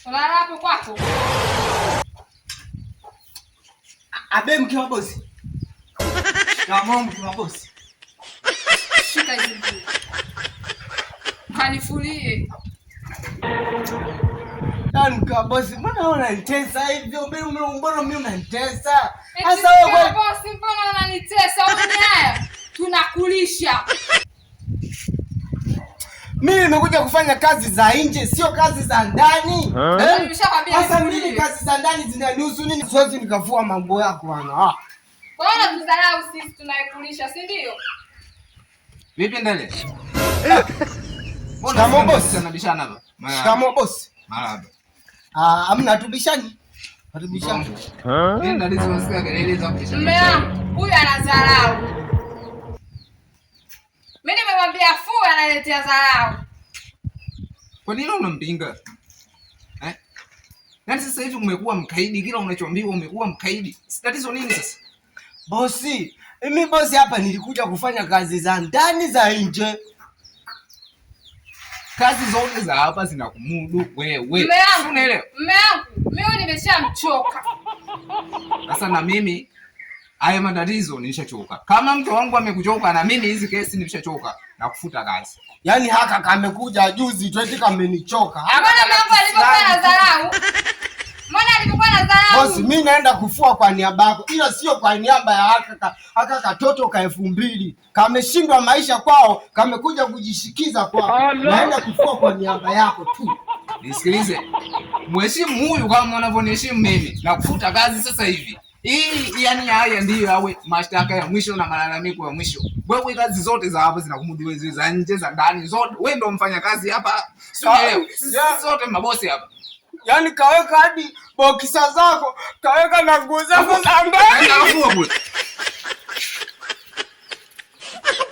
Unalala hapo kwako? Abe mke wa bosi. Kama mke wa bosi. Shika hizi. Kanifulie. Mke wa bosi, mbona unanitesa hivyo? Mbona mimi unanitesa? Sasa wewe bosi, mbona unanitesa? Haya, tunakulisha. Mimi nimekuja kufanya kazi za nje, sio kazi za ndani. Nimeshakwambia. Sasa mimi kazi za ndani zinanihusu nini? Siwezi nikavua mambo yako bwana. Bwana tuzarau sisi tunaikulisha, si ndio? Vipi ndele? Shikamoo bosi. Tunabishana hapa. Shikamoo bosi. Marahaba. Hamna tubishani. Hatubishani. Nenda ndizo unasikia kelele za kubishana. Mume wangu, huyu anadharau. Mimi nimemwambia fua analetea dharau. Kwa nini unampinga? Nani sasa hivi umekuwa mkaidi, kila unachoambiwa umekuwa mkaidi. Tatizo nini sasa? Bosi, mimi bosi hapa nilikuja kufanya kazi za ndani za nje. Kazi zote za hapa zinakumudu wewe. Unaelewa? Mume wangu, mimi nimeshamchoka. Sasa na mimi haya matatizo nishachoka. Kama mke wangu amekuchoka na mimi hizi kesi nimeshachoka na kufuta kazi. Yaani haka kamekuja juzi tu eti kamenichoka. Mbona mambo alivyokuwa na dharau? Mbona alivyokuwa na dharau? Bosi, mimi naenda kufua kwa niaba yako. Ila sio kwa niaba ya haka katoto ka 2000. Kameshindwa maisha kwao, kamekuja kujishikiza kwao. Naenda kufua kwa niaba yako tu. Nisikilize. Mheshimu huyu kama unavyoniheshimu mimi na kufuta kazi sasa hivi. Hii yani haya ndiyo yawe mashtaka ya mwisho na malalamiko ya mwisho. Wewe kazi zote za hapa zinakumudu wewe, za nje za ndani zote. Wewe ndio mfanya kazi hapa. Sielewi. Sisi zote mabosi hapa. Yaani kaweka hadi bokisa zako, kaweka na nguo zako za ndani. Kafua bure.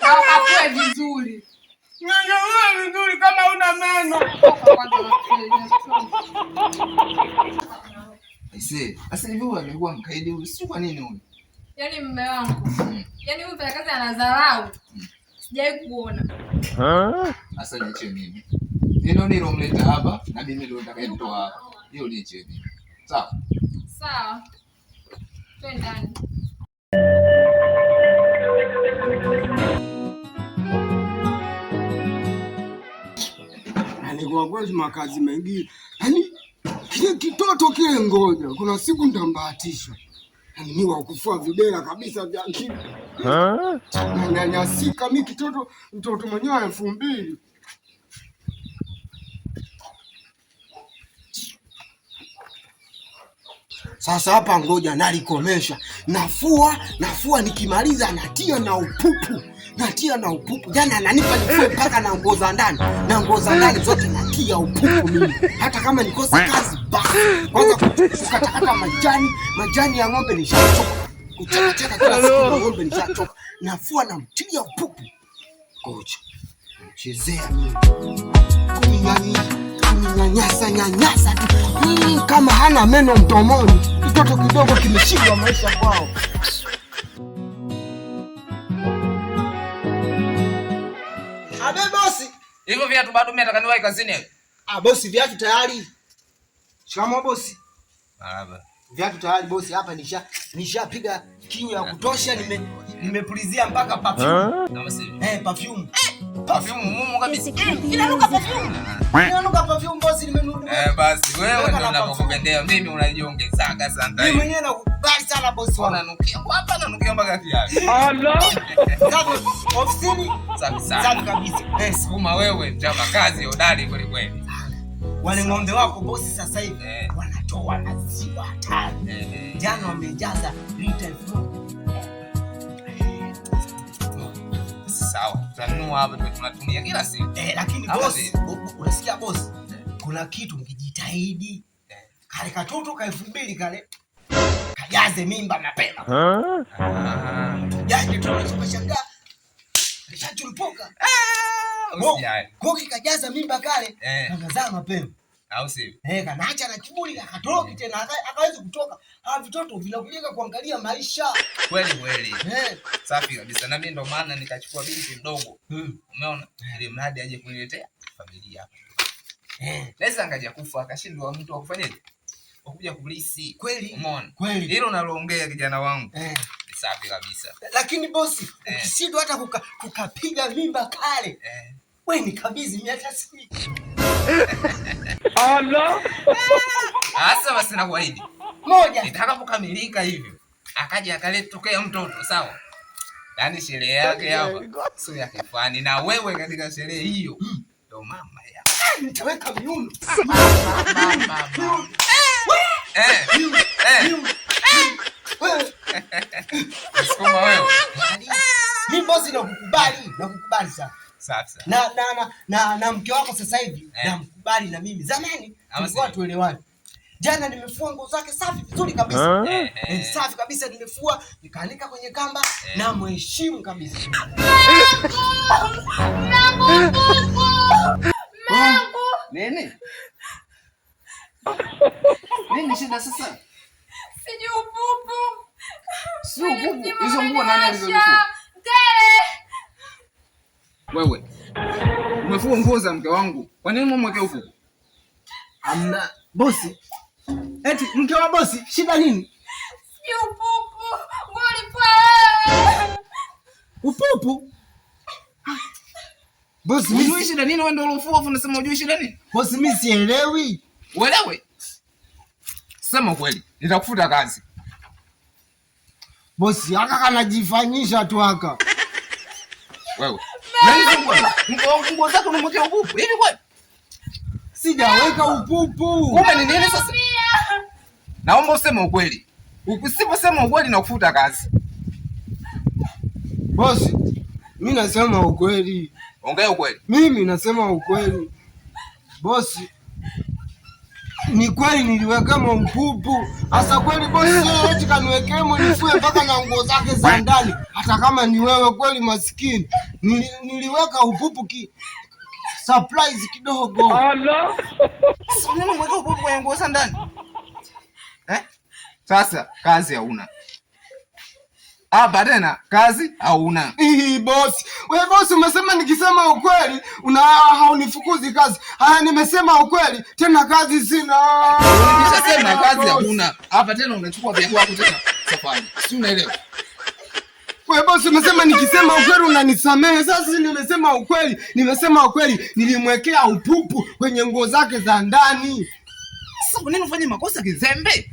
Kafua vizuri. Ndio vizuri kama una meno. Sasa hivi huyu amekuwa mkaidi huyu. Si kwa nini huyu? Yaani mume wangu. Yaani huyu pale kazi anadharau. Sijawahi kuona. Sasa niache mimi. Neno nilomleta hapa na mimi ndio nitakayemtoa hapa. Hiyo niache mimi. Sawa? Sawa. Twende ndani. Kwa kweli makazi mengine. Yaani kile kitoto kile ngoja. Kuna siku nitambahatisha. Yaani ni wa kufua videla kabisa vya akili. Nyanyasika mimi mtoto mwenyewe 2000. Sasa hapa ngoja nalikomesha. Nafua nikimaliza natia na upupu. Jana ananipa nifue mpaka na nguo za ndani. Na nguo za ndani zote natia upupu mimi. Hata kama nikosa kazi basi. Kwanza kukatakata majani ya ng'ombe nishachoka. Kuchakachaka kila siku ng'ombe nishachoka. Nafua na mtia upupu. Ngoja. Chezea mimi. Nyanyasa kama hana meno mdomoni. Kitoto kidogo kimeshindwa maisha kwao. Abe bosi. Hivyo viatu bado mimi nataka niwahi kazini hivi. Bosi viatu tayari. Shikamoo bosi. Marahaba. Viatu tayari bosi, hapa nishapiga kiu ya kutosha, nimepulizia mpaka perfume. Kama sisi. Perfume. Perfume mumu kabisa. Inanuka perfume. Inanuka perfume bosi, nimenunua. Basi wewe ndio unapokupendea, mimi unajiongezaga sana. Mimi mwenyewe nakubali sana bosi wangu. Unanukia hapa, nanukia mpaka kiasi. Safi ofisini. Safi kabisa. Sukuma wewe, mchapa kazi hodari kweli kweli. Wale ng'ombe wako bosi sasa hivi wanatoa maziwa hatari. Jana wamejaza lita 1000. Sawa, tutanunua hapa tunatumia kila siku. Lakini bosi, unasikia bosi? Kuna kitu mkijitahidi. Kale katoto ka 2000 kale kajaze mimba mapema. Yaani tunashangaa. Alishachulupoka. Koki kajaza mimba kale, kanazaa mapema. Au sio? Kanaacha na kiburi akatoroki tena akaweza kutoka. Hawa vitoto vinakujenga kuangalia maisha. Kweli. Safi kabisa. Na mimi ndo maana nikachukua binti mdogo. Umeona? Ili mradi aje kuniletea familia hapa. Naweza angaja kufa akashindwa mtu akufanyaje? Wakuja kulisi. Kweli? Umeona? Kweli. Hilo unaloongea kijana wangu. Safi kabisa. Lakini bosi, ukishindwa hata kukapiga mimba kale. Wewe ni kabisa mimi hata siki. Allah. Asa basi na kuahidi. Moja. Itakapokamilika hivyo, akaja akaletokea mtoto, sawa? Yaani sherehe yake hapa sio ya kifani na wewe katika sherehe hiyo ndo mama ya. Nitaweka miuno. Sikuma wewe. Mimi bosi nakukubali sana. Sasa. Na mke wako sasa hivi namkubali na mimi. Zamani tulikuwa tuelewani. Jana nimefua nguo zake safi vizuri kabisa. Safi kabisa nimefua, nikaanika kwenye kamba na mheshimu kabisa. Nini? Nini shida sasa? Sijui upupu. Sio upupu. Hizo nguo nani alizozifua? Wewe. Umefua nguo za mke wangu. Kwa nini umemwekea upupu? Amna bosi. Eti mke wa bosi, shida nini? Sijui upupu. Ngoli pa. Upupu? Bosi, unajui shida nini wewe ndio ulofua afu unasema unajui shida nini? Bosi mimi sielewi. Uelewe. Sema kweli, nitakufuta kazi. Bosi, haka kanajifanyisha tu haka. Wewe. Nguo zako unamwekea upupu. Hivi kweli? Sijaweka upupu. Kumbe ni nini sasa? Naomba useme ukweli. Usiposema ukweli na kufuta kazi. Bosi, mimi nasema ukweli. Ongea ukweli. Mimi nasema ukweli. Bosi, ni kweli niliweka mpupu. Asa kweli bosi eti kaniwekemo nifue mpaka na nguo zake za ndani. Hata kama ni wewe kweli maskini. Niliweka upupu surprise kidogo. Allah. Sio nini mweka upupu kwenye nguo za ndani? Sasa kazi hauna. Tena kazi hauna. Bosi. Wewe bosi umesema nikisema ukweli haunifukuzi kazi. Haya nimesema ukweli tena kazi sina. Nimeshasema kazi hauna. Hapa tena unachukua vya kwako tena safari. Si unaelewa? Wewe bosi umesema nikisema ukweli unanisamehe. Sasa nimesema ukweli nilimwekea upupu kwenye nguo zake za ndani. Sasa kwa nini ufanye makosa kizembe?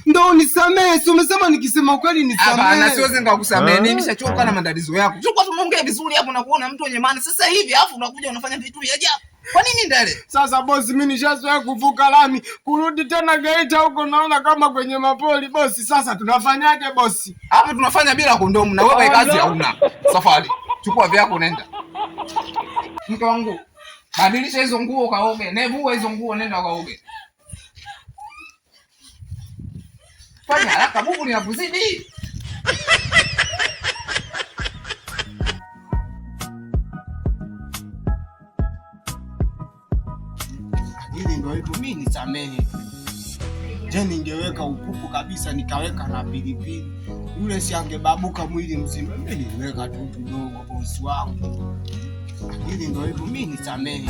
Ndio unisamehe. Si umesema nikisema ukweli nisamehe. Hapana, siwezi ngakusamehe. Nimeshachoka na matatizo yako. Tulikuwa tumeongea vizuri hapo na kuona mtu mwenye maana. Sasa hivi afu unakuja unafanya vitu vya ajabu. Kwa nini ndale? Sasa bosi mimi nishazoea kuvuka lami. Kurudi tena Geita huko naona kama kwenye mapoli bosi. Sasa tunafanyaje bosi? Hapo tunafanya bila kondomu na wewe kazi hauna. Safari. Chukua vyako nenda. Mke wangu. Badilisha hizo nguo kaoge. Nevua hizo nguo nenda kaoge. Fanya haraka bubu linakuzidi. Hili ndio hivyo mimi nisamehe. Je, ningeweka upupu kabisa nikaweka na pilipili. Yule si angebabuka mwili mzima. Mimi niliweka tu kidogo bosi wangu. Hili ndio hivyo mimi nisamehe.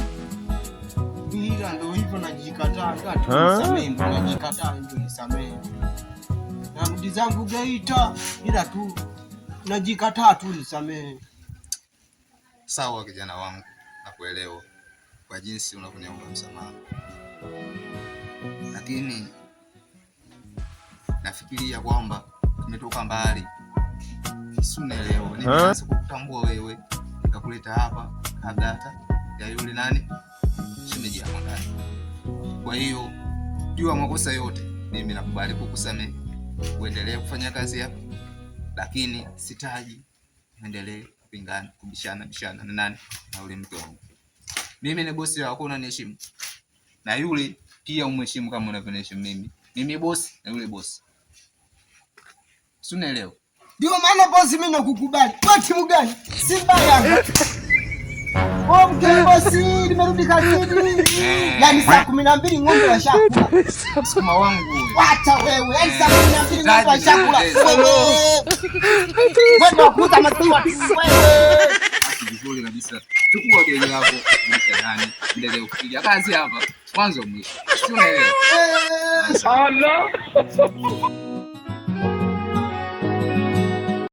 Ila ndio hivyo najikataa tu nisamehe, najikataa ndio nisamehe. Narudi zangu Geita ila tu najikataa tu nisamehe. Sawa kijana wangu, nakuelewa kwa jinsi unavyoniomba msamaha. Lakini nafikiria kwamba tumetoka mbali. Unaelewa, nimeanza kukutambua wewe, nikakuleta hapa kabla hata ya yule nani shemeji yako ndani. Kwa hiyo jua makosa yote, mimi nakubali kukusamehe. Uendelee kufanya kazi yako, lakini sitaji endelee kupingana, kubishana na nani na yule mke wangu. Mimi ni bosi wako, unaniheshimu. Na yule pia umheshimu kama unavyoniheshimu mimi. Mimi bosi na yule bosi. Si unaelewa? Ndio maana bosi mimi nakukubali. Kwa timu gani? Simba Yanga. Oh mke bosi, nimerudi kazini. Yaani saa 12 ng'ombe washakula. Sukuma wangu wewe. Acha wewe. Yaani saa 12 ng'ombe washakula. Wewe. Wewe unakuta maziwa tu wewe. Vizuri kabisa. chukua begi lako ndani, endelea kupiga kazi hapa mwanzo mwisho. Si unaelewa? Allah.